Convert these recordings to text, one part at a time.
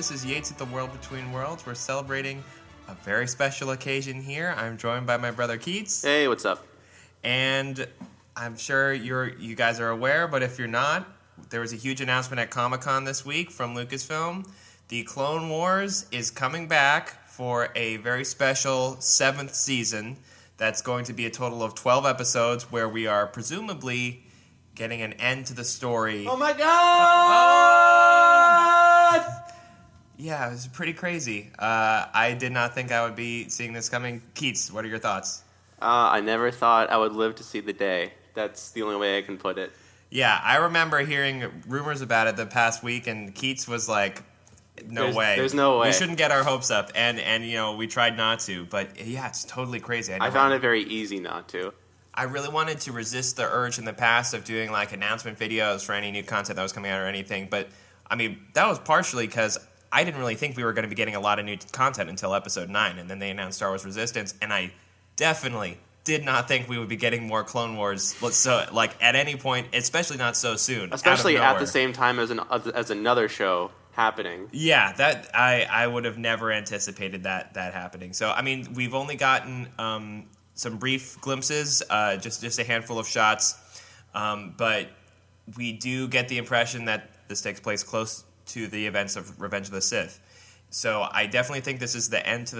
This is Yates at the World Between Worlds. We're celebrating a very special occasion here. I'm joined by my brother Keats. Hey, what's up? And I'm sure you guys are aware, but if you're not, there was a huge announcement at Comic-Con this week from Lucasfilm. The Clone Wars is coming back for a very special 7th season that's going to be a total of 12 episodes where we are presumably getting an end to the story. Oh my god! Yeah, it was pretty crazy. I did not think I would be seeing this coming. Keats, what are your thoughts? I never thought I would live to see the day. That's the only way I can put it. Yeah, I remember hearing rumors about it the past week, and Keats was like, "No way. There's no way. We shouldn't get our hopes up." And you know, we tried not to, but yeah, it's totally crazy. I found it very easy not to. I really wanted to resist the urge in the past of doing like announcement videos for any new content that was coming out or anything, but I mean, that was partially because I didn't really think we were going to be getting a lot of new content until episode 9, and then they announced Star Wars Resistance, and I definitely did not think we would be getting more Clone Wars, so like at any point, especially not so soon. Especially at the same time as another show happening. Yeah, that I would have never anticipated that happening. So I mean, we've only gotten some brief glimpses, just a handful of shots, but we do get the impression that this takes place close to the events of Revenge of the Sith. So I definitely think this is the end to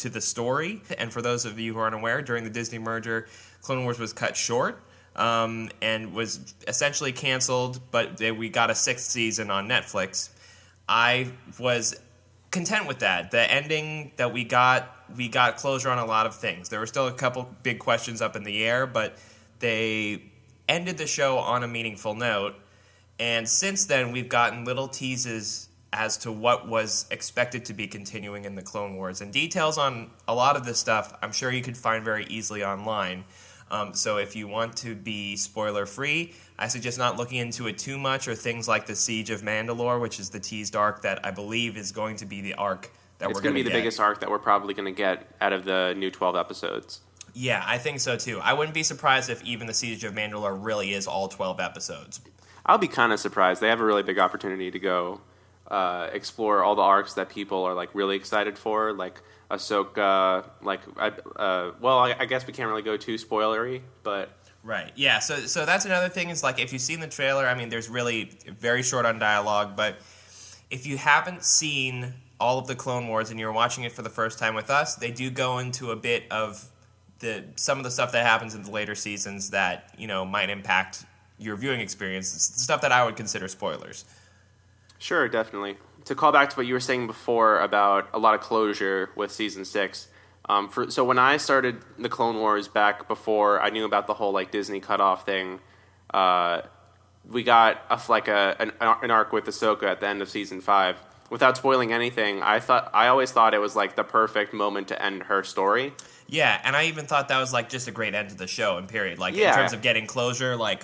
the story. And for those of you who aren't aware, during the Disney merger, Clone Wars was cut short and was essentially canceled, but we got a 6th season on Netflix. I was content with that. The ending that we got closure on a lot of things. There were still a couple big questions up in the air, but they ended the show on a meaningful note. And since then, we've gotten little teases as to what was expected to be continuing in the Clone Wars. And details on a lot of this stuff, I'm sure you could find very easily online. So if you want to be spoiler-free, I suggest not looking into it too much, or things like the Siege of Mandalore, which is the teased arc that I believe is going to be the arc that we're going to get. It's going to be the biggest arc that we're probably going to get out of the new 12 episodes. Yeah, I think so too. I wouldn't be surprised if even the Siege of Mandalore really is all 12 episodes. I'll be kind of surprised. They have a really big opportunity to go explore all the arcs that people are like really excited for, like Ahsoka. I guess we can't really go too spoilery, but right, yeah. So that's another thing is like if you've seen the trailer, I mean, there's really very short on dialogue, but if you haven't seen all of the Clone Wars and you're watching it for the first time with us, they do go into a bit of some of the stuff that happens in the later seasons that might impact your viewing experience. It's stuff that I would consider spoilers. Sure, definitely. To call back to what you were saying before about a lot of closure with Season 6, so when I started the Clone Wars back before I knew about the whole like Disney cutoff thing, we got an arc with Ahsoka at the end of Season 5. Without spoiling anything, I always thought it was like the perfect moment to end her story. Yeah, and I even thought that was like just a great end to the show, in period. Like in terms of getting closure, like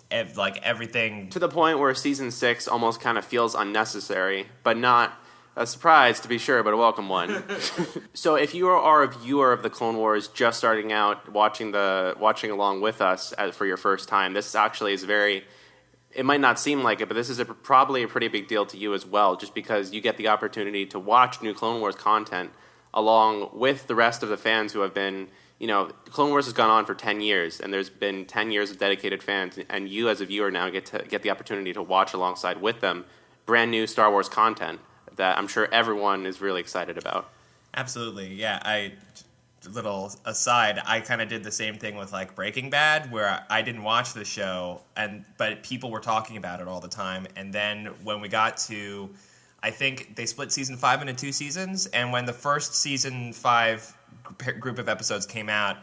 everything to the point where Season 6 almost kind of feels unnecessary, but not a surprise to be sure, but a welcome one. So if you are a viewer of the Clone Wars just starting out, watching along with us for your first time, this actually is it might not seem like it, but this is probably a pretty big deal to you as well, just because you get the opportunity to watch new Clone Wars content along with the rest of the fans who have been, Clone Wars has gone on for 10 years, and there's been 10 years of dedicated fans, and you as a viewer now get the opportunity to watch alongside with them brand new Star Wars content that I'm sure everyone is really excited about. Absolutely, yeah. Little aside, I kind of did the same thing with like Breaking Bad, where I didn't watch the show, but people were talking about it all the time, and then when we got to, I think they split Season 5 into 2 seasons, and when the first Season 5 group of episodes came out,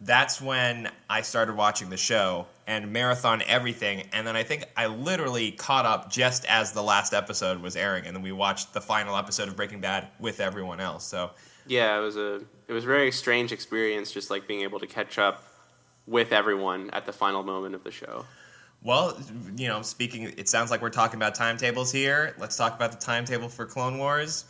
that's when I started watching the show and marathon everything, and then I think I literally caught up just as the last episode was airing, and then we watched the final episode of Breaking Bad with everyone else. So yeah, it was a very strange experience, just like being able to catch up with everyone at the final moment of the show. Well, speaking, it sounds like we're talking about timetables here. Let's talk about the timetable for Clone Wars.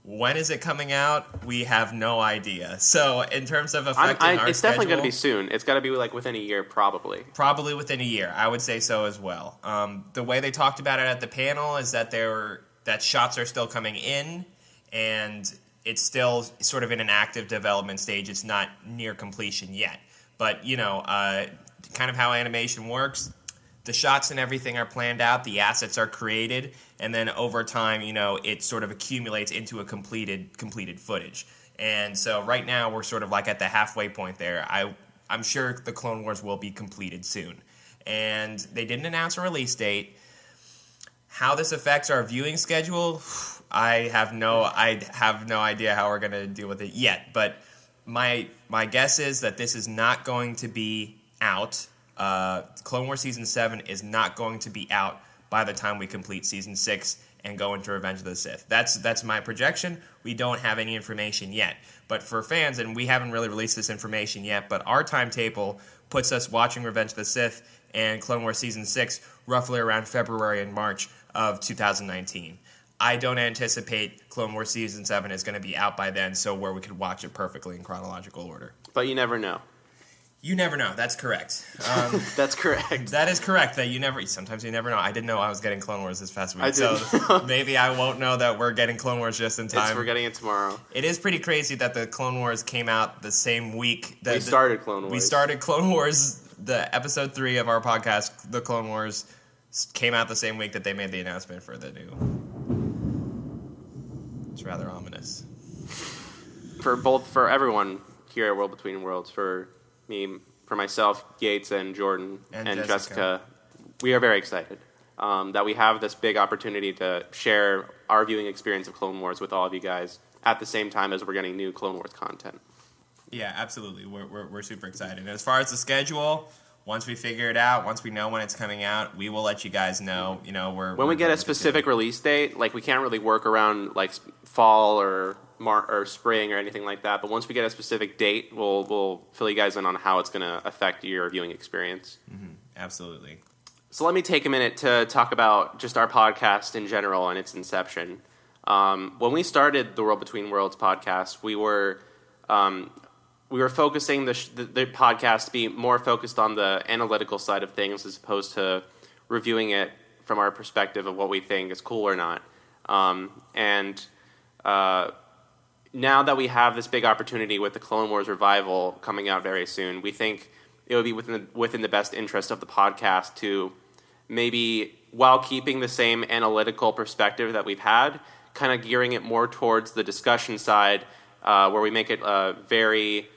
When is it coming out? We have no idea. So in terms of affecting our it's schedule, definitely going to be soon. It's got to be like within a year, probably. Probably within a year. I would say so as well. The way they talked about it at the panel is that that shots are still coming in, and it's still sort of in an active development stage. It's not near completion yet. But, kind of how animation works, the shots and everything are planned out, the assets are created, and then over time, it sort of accumulates into a completed footage. And so right now we're sort of like at the halfway point there. I'm sure the Clone Wars will be completed soon. And they didn't announce a release date. How this affects our viewing schedule, I have no idea how we're going to deal with it yet. But my guess is that this is not going to be out. Clone Wars Season 7 is not going to be out by the time we complete Season 6 and go into Revenge of the Sith. That's my projection. We don't have any information yet. But for fans, and we haven't really released this information yet, but our timetable puts us watching Revenge of the Sith and Clone Wars Season 6 roughly around February and March of 2019. I don't anticipate Clone Wars Season 7 is going to be out by then, so where we could watch it perfectly in chronological order. But you never know. You never know. That's correct. That's correct. That is correct. Sometimes you never know. I didn't know I was getting Clone Wars this past week. I didn't. So maybe I won't know that we're getting Clone Wars just in time. We're getting it tomorrow. It is pretty crazy that the Clone Wars came out the same week that we started Clone Wars. We started Clone Wars. The episode 3 of our podcast, The Clone Wars, came out the same week that they made the announcement for the new. It's rather ominous. For everyone here at World Between Worlds, for me, for myself, Yates, and Jordan, and Jessica, we are very excited that we have this big opportunity to share our viewing experience of Clone Wars with all of you guys at the same time as we're getting new Clone Wars content. Yeah, absolutely. We're super excited. And as far as the schedule, once we figure it out, once we know when it's coming out, we will let you guys know. When we get a specific release date, like we can't really work around like fall or spring or anything like that. But once we get a specific date, we'll fill you guys in on how it's going to affect your viewing experience. Mm-hmm. Absolutely. So let me take a minute to talk about just our podcast in general and its inception. When we started the World Between Worlds podcast, we were focusing the podcast to be more focused on the analytical side of things as opposed to reviewing it from our perspective of what we think is cool or not. Now that we have this big opportunity with the Clone Wars revival coming out very soon, we think it would be within the best interest of the podcast to maybe, while keeping the same analytical perspective that we've had, kind of gearing it more towards the discussion side, where we make it very,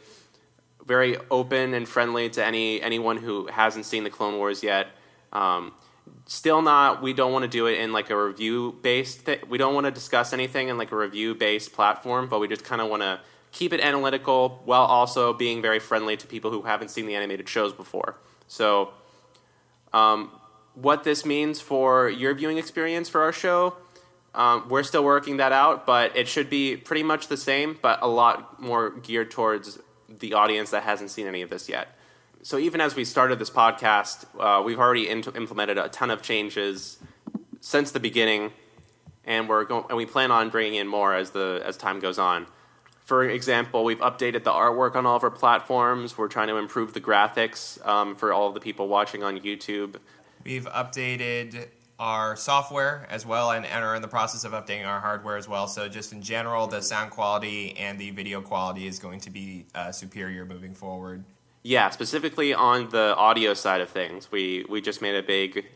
very open and friendly to anyone who hasn't seen the Clone Wars yet. We don't want to do it in like a review-based we don't want to discuss anything in like a review-based platform, but we just kind of want to keep it analytical while also being very friendly to people who haven't seen the animated shows before. So what this means for your viewing experience for our show, we're still working that out, but it should be pretty much the same, but a lot more geared towards the audience that hasn't seen any of this yet. So even as we started this podcast, we've already implemented a ton of changes since the beginning, and we plan on bringing in more as time goes on. For example, we've updated the artwork on all of our platforms. We're trying to improve the graphics for all of the people watching on YouTube. We've updated our software as well and are in the process of updating our hardware as well. So just in general, the sound quality and the video quality is going to be superior moving forward. Yeah, specifically on the audio side of things, we just made a big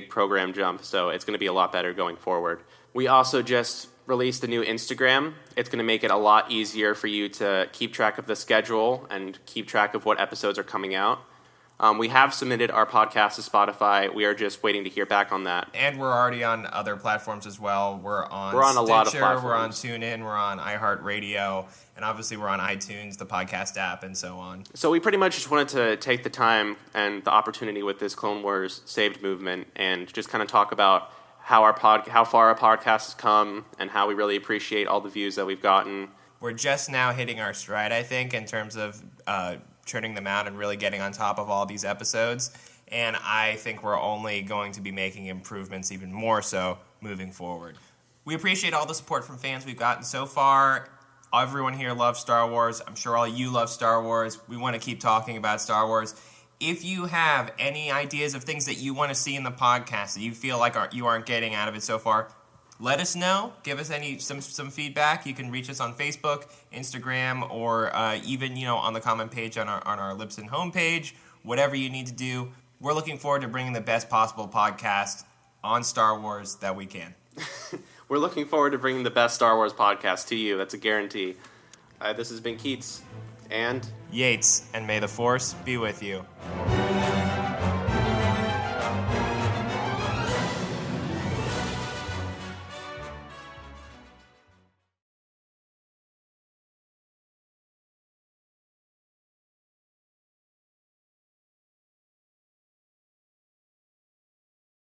program jump, so it's going to be a lot better going forward. We also just released a new Instagram. It's going to make it a lot easier for you to keep track of the schedule and keep track of what episodes are coming out. We have submitted our podcast to Spotify. We are just waiting to hear back on that. And we're already on other platforms as well. We're on Stitcher, a lot of platforms. We're on TuneIn, we're on iHeartRadio, and obviously we're on iTunes, the podcast app, and so on. So we pretty much just wanted to take the time and the opportunity with this Clone Wars Saved movement and just kind of talk about how far our podcast has come and how we really appreciate all the views that we've gotten. We're just now hitting our stride, I think, in terms of churning them out and really getting on top of all these episodes. And I think we're only going to be making improvements even more so moving forward. We appreciate all the support from fans we've gotten so far. Everyone here loves Star Wars. I'm sure all you love Star Wars. We want to keep talking about Star Wars. if you have any ideas of things that you want to see in the podcast that you feel like you aren't getting out of it so far, let us know. Give us some feedback. You can reach us on Facebook, Instagram, or even on the comment page on our Libsyn homepage. Whatever you need to do. We're looking forward to bringing the best possible podcast on Star Wars that we can. We're looking forward to bringing the best Star Wars podcast to you. That's a guarantee. This has been Keats and Yates, and may the Force be with you.